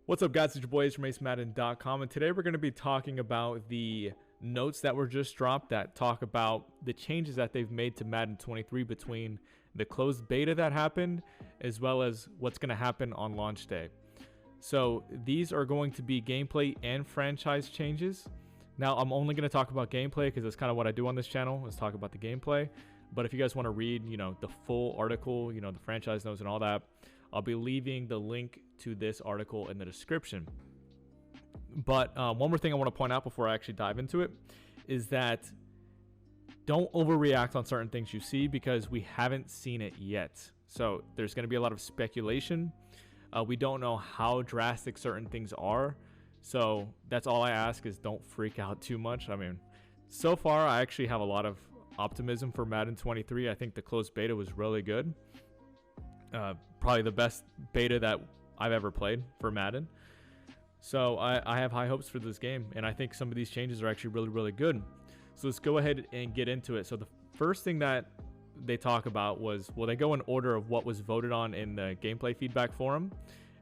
What's up, guys? It's your boys from Madden.com, and today we're going to be talking about the notes that were just dropped that talk about the changes that they've made to Madden 23 between the closed beta that happened as well as what's going to happen on launch day. So these are going to be gameplay and franchise changes. Now, I'm only going to talk about gameplay because that's kind of what I do on this channel, is talk about the gameplay. But if you guys want to read, the full article, the franchise notes and all that, I'll be leaving the link to this article in the description. But one more thing I want to point out before I actually dive into it is that don't overreact on certain things you see because we haven't seen it yet. So there's going to be a lot of speculation. We don't know how drastic certain things are. So that's all I ask, is don't freak out too much. I mean, so far I actually have a lot of optimism for Madden 23. I think the closed beta was really good. Probably the best beta that I've ever played for Madden. So I have high hopes for this game, and I think some of these changes are actually really, really good. So let's go ahead and get into it. So the first thing that they talk about was, well, they go in order of what was voted on in the gameplay feedback forum.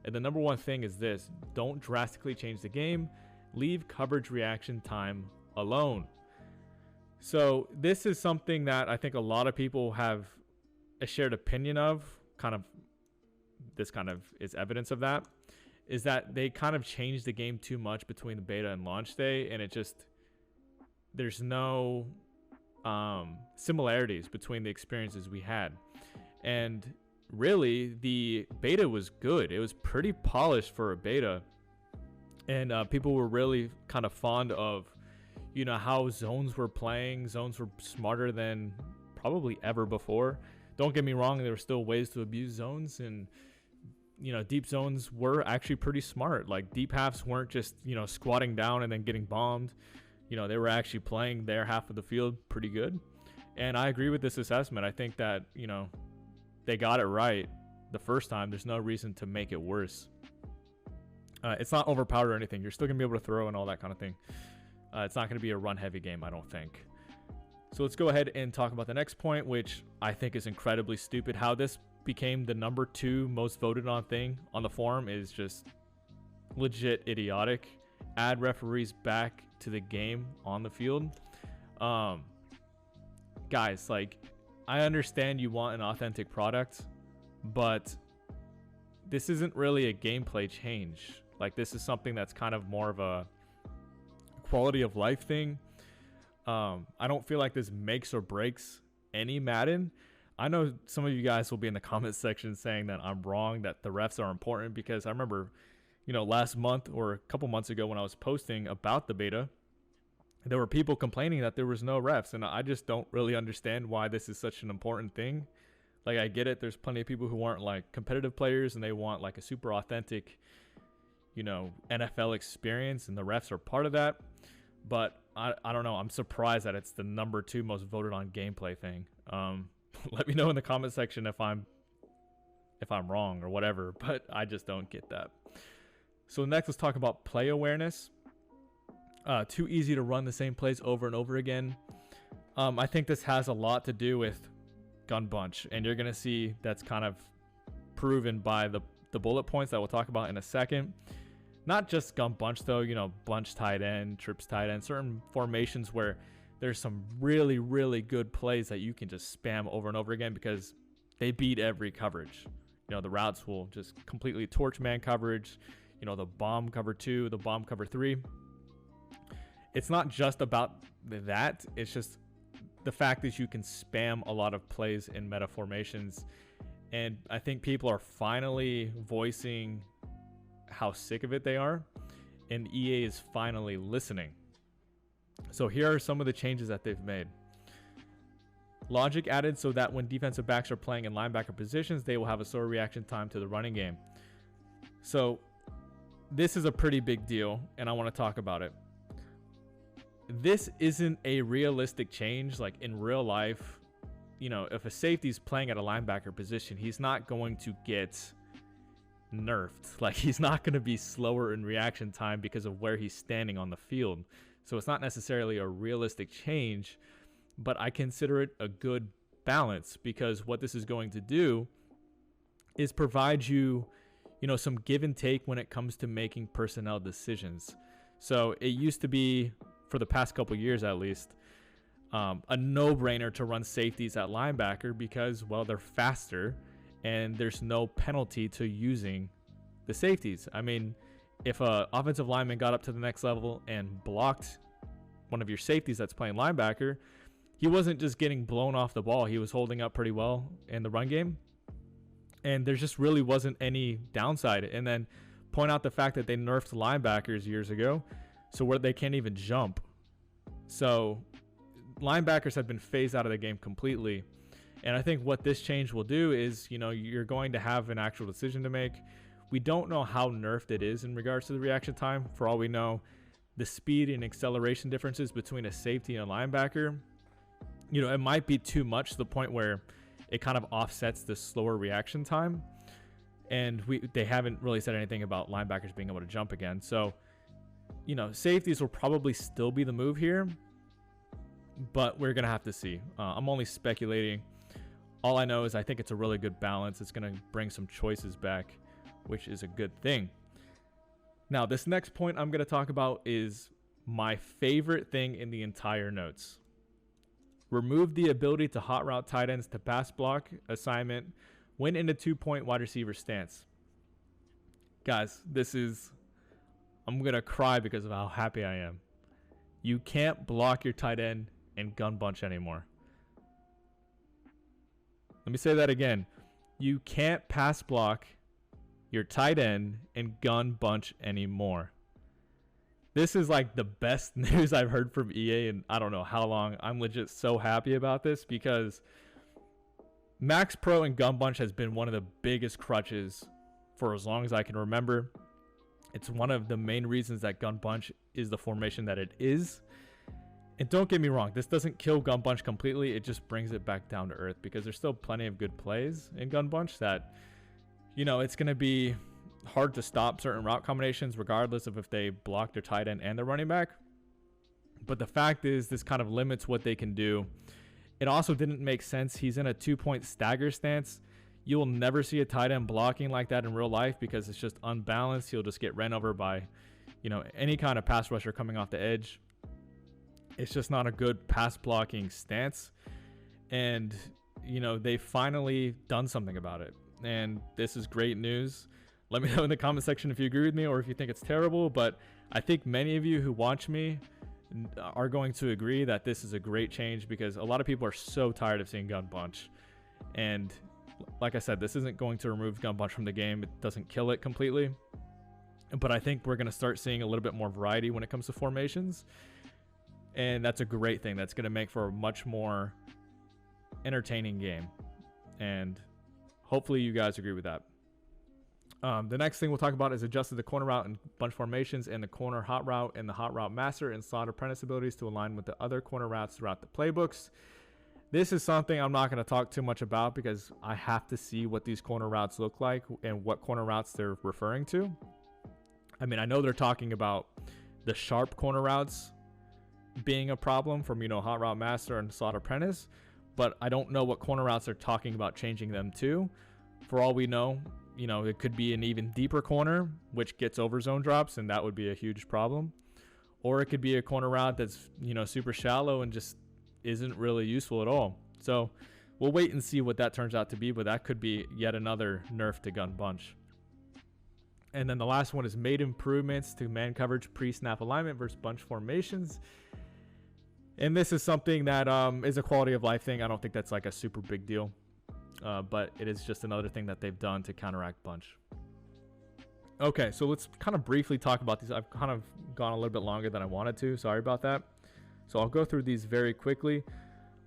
And the number one thing is this: don't drastically change the game. Leave coverage reaction time alone. So this is something that I think a lot of people have a shared opinion of. This kind of is evidence of that, is that they kind of changed the game too much between the beta and launch day, and there's no similarities between the experiences we had. And really, the beta was good. It was pretty polished for a beta, and people were really kind of fond of how zones were playing. Zones were smarter than probably ever before. Don't get me wrong, there were still ways to abuse zones, and deep zones were actually pretty smart. Like, deep halves weren't just squatting down and then getting bombed. They were actually playing their half of the field pretty good. And I agree with this assessment. I think that they got it right the first time. There's no reason to make it worse. It's not overpowered or anything. You're still gonna be able to throw and all that kind of thing. It's not gonna be a run heavy game, I don't think. So let's go ahead and talk about the next point, which I think is incredibly stupid. How this became the number 2 most voted on thing on the forum is just legit idiotic. Add referees back to the game on the field. Guys, like, I understand you want an authentic product, but this isn't really a gameplay change. Like, this is something that's kind of more of a quality of life thing. I don't feel like this makes or breaks any Madden. I know some of you guys will be in the comments section saying that I'm wrong, that the refs are important, because I remember, last month or a couple months ago when I was posting about the beta, there were people complaining that there was no refs, and I just don't really understand why this is such an important thing. Like, I get it, there's plenty of people who aren't like competitive players and they want like a super authentic, NFL experience, and the refs are part of that. But I don't know. I'm surprised that it's the number 2 most voted on gameplay thing. Let me know in the comment section if I'm wrong or whatever, but I just don't get that. So next, let's talk about play awareness. Too easy to run the same plays over and over again. I think this has a lot to do with gun bunch, and you're gonna see that's kind of proven by the bullet points that we'll talk about in a second. Not just gun bunch though, bunch tight end, trips tight end, certain formations where there's some really, really good plays that you can just spam over and over again because they beat every coverage. The routes will just completely torch man coverage, the bomb cover 2, the bomb cover 3. It's not just about that. It's just the fact that you can spam a lot of plays in meta formations. And I think people are finally voicing how sick of it they are, and EA is finally listening. So here are some of the changes that they've made. Logic added so that when defensive backs are playing in linebacker positions, they will have a slower reaction time to the running game. So this is a pretty big deal, and I want to talk about it. This isn't a realistic change. Like, in real life, if a safety's playing at a linebacker position, he's not going to get nerfed. Like, he's not going to be slower in reaction time because of where he's standing on the field. So it's not necessarily a realistic change, but I consider it a good balance, because what this is going to do is provide you some give and take when it comes to making personnel decisions. So it used to be, for the past couple years at least, a no-brainer to run safeties at linebacker because, well, they're faster and there's no penalty to using the safeties. I mean, if a offensive lineman got up to the next level and blocked one of your safeties that's playing linebacker, he wasn't just getting blown off the ball. He was holding up pretty well in the run game. And there just really wasn't any downside. And then point out the fact that they nerfed linebackers years ago, so where they can't even jump. So linebackers have been phased out of the game completely. And I think what this change will do is, you're going to have an actual decision to make. We don't know how nerfed it is in regards to the reaction time. For all we know, the speed and acceleration differences between a safety and a linebacker, it might be too much to the point where it kind of offsets the slower reaction time. And they haven't really said anything about linebackers being able to jump again. So, safeties will probably still be the move here, but we're going to have to see. I'm only speculating. All I know is I think it's a really good balance. It's going to bring some choices back, which is a good thing. Now, this next point I'm going to talk about is my favorite thing in the entire notes. Remove the ability to hot route tight ends to pass block assignment when in a 2-point wide receiver stance. Guys, I'm going to cry because of how happy I am. You can't block your tight end and gun bunch anymore. Let me say that again. You can't pass block your tight end and gun bunch anymore. This is like the best news I've heard from EA in I don't know how long. I'm legit so happy about this because Max Pro and gun bunch has been one of the biggest crutches for as long as I can remember. It's one of the main reasons that gun bunch is the formation that it is. And don't get me wrong, this doesn't kill gun bunch completely. It just brings it back down to earth because there's still plenty of good plays in gun bunch that, it's going to be hard to stop certain route combinations regardless of if they block their tight end and their running back. But the fact is, this kind of limits what they can do. It also didn't make sense. He's in a 2-point stagger stance. You will never see a tight end blocking like that in real life because it's just unbalanced. He'll just get ran over by, any kind of pass rusher coming off the edge. It's just not a good pass blocking stance. And, they've finally done something about it. And this is great news. Let me know in the comment section if you agree with me or if you think it's terrible. But I think many of you who watch me are going to agree that this is a great change because a lot of people are so tired of seeing gun bunch. And like I said, this isn't going to remove gun bunch from the game. It doesn't kill it completely. But I think we're going to start seeing a little bit more variety when it comes to formations. And that's a great thing. That's going to make for a much more entertaining game. And hopefully you guys agree with that. The next thing we'll talk about is adjusted the corner route and bunch formations and the corner hot route and the hot route master and slot apprentice abilities to align with the other corner routes throughout the playbooks. This is something I'm not going to talk too much about because I have to see what these corner routes look like and what corner routes they're referring to. I mean, I know they're talking about the sharp corner routes being a problem from, hot route master and slot apprentice, but I don't know what corner routes they're talking about changing them to. For all we know, it could be an even deeper corner, which gets over zone drops, and that would be a huge problem. Or it could be a corner route that's, super shallow and just isn't really useful at all. So we'll wait and see what that turns out to be, but that could be yet another nerf to gun bunch. And then the last one is made improvements to man coverage pre-snap alignment versus bunch formations. And this is something that is a quality of life thing. I don't think that's like a super big deal. But it is just another thing that they've done to counteract bunch. Okay, so let's kind of briefly talk about these. I've kind of gone a little bit longer than I wanted to. Sorry about that. So I'll go through these very quickly.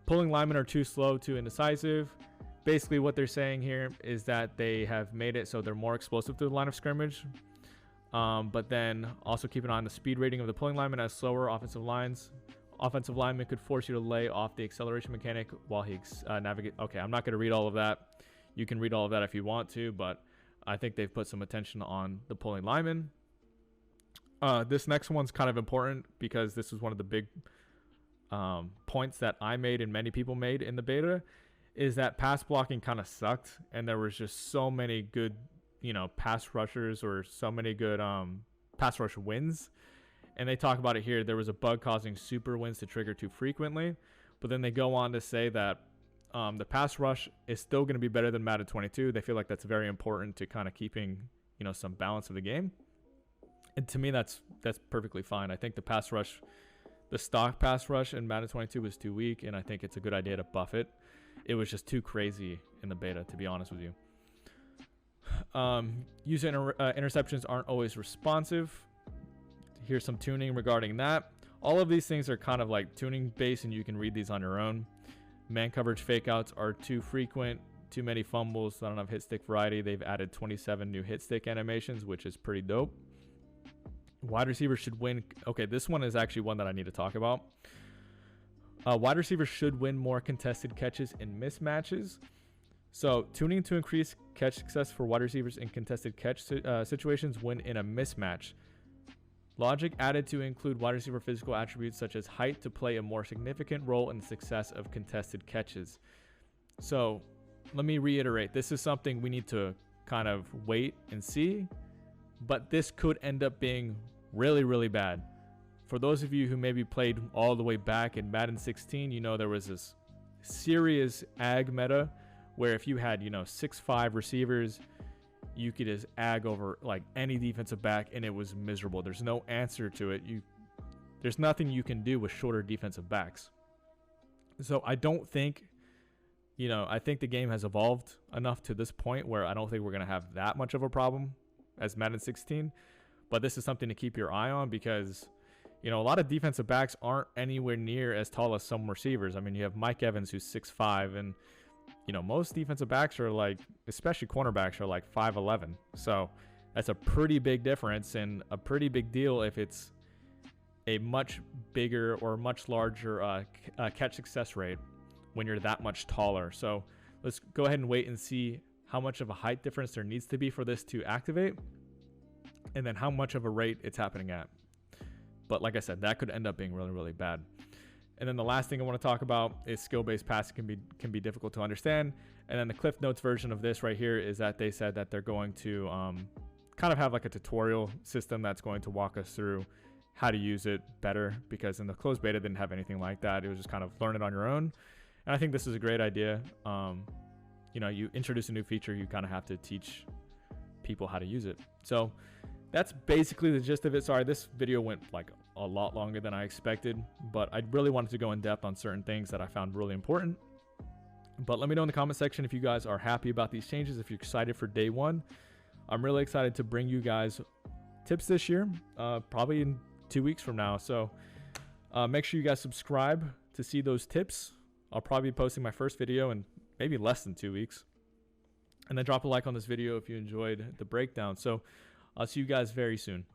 Pulling linemen are too slow, too indecisive. Basically what they're saying here is that they have made it so they're more explosive to the line of scrimmage. But then also keep an eye on the speed rating of the pulling lineman as slower offensive lines. Offensive lineman could force you to lay off the acceleration mechanic while he navigates. Okay, I'm not going to read all of that. You can read all of that if you want to, but I think they've put some attention on the pulling lineman. This next one's kind of important because this is one of the big points that I made and many people made in the beta, is that pass blocking kind of sucked, and there was just so many good, pass rushers or so many good pass rush wins. And they talk about it here. There was a bug causing super wins to trigger too frequently. But then they go on to say that the pass rush is still going to be better than Madden 22. They feel like that's very important to kind of keeping, some balance of the game. And to me, that's perfectly fine. I think the pass rush, the stock pass rush in Madden 22 was too weak, and I think it's a good idea to buff it. It was just too crazy in the beta, to be honest with you. User interceptions aren't always responsive. Here's some tuning regarding that. All of these things are kind of like tuning based, and you can read these on your own. Man coverage fakeouts are too frequent, too many fumbles, not enough hit stick variety. They've added 27 new hit stick animations, which is pretty dope. Wide receivers should win. Okay, this one is actually one that I need to talk about. Wide receivers should win more contested catches in mismatches. So tuning to increase catch success for wide receivers in contested catch situations when in a mismatch. Logic added to include wide receiver physical attributes such as height to play a more significant role in the success of contested catches. So let me reiterate, this is something we need to kind of wait and see, but this could end up being really, really bad. For those of you who maybe played all the way back in Madden 16, there was this serious ag meta where if you had, 6'5" receivers, you could just ag over like any defensive back and it was miserable. There's no answer to it. There's nothing you can do with shorter defensive backs. So I don't think, I think the game has evolved enough to this point where I don't think we're going to have that much of a problem as Madden 16. But this is something to keep your eye on because, a lot of defensive backs aren't anywhere near as tall as some receivers. I mean, you have Mike Evans who's 6'5", and most defensive backs are like, especially cornerbacks, are like 5'11". So that's a pretty big difference and a pretty big deal if it's a much bigger or much larger catch success rate when you're that much taller. So let's go ahead and wait and see how much of a height difference there needs to be for this to activate, and then how much of a rate it's happening at. But like I said, that could end up being really, really bad. And then the last thing I want to talk about is skill-based passing can be difficult to understand. And then the Cliff Notes version of this right here is that they said that they're going to kind of have like a tutorial system that's going to walk us through how to use it better, because in the closed beta didn't have anything like that. It was just kind of learn it on your own. And I think this is a great idea. You introduce a new feature, you kind of have to teach people how to use it. So that's basically the gist of it. Sorry, this video went like a lot longer than I expected, but I really wanted to go in depth on certain things that I found really important. But let me know in the comment section if you guys are happy about these changes, if you're excited for day one. I'm really excited to bring you guys tips this year, probably in 2 weeks from now. So make sure you guys subscribe to see those tips. I'll probably be posting my first video in maybe less than 2 weeks. And then drop a like on this video if you enjoyed the breakdown. So I'll see you guys very soon.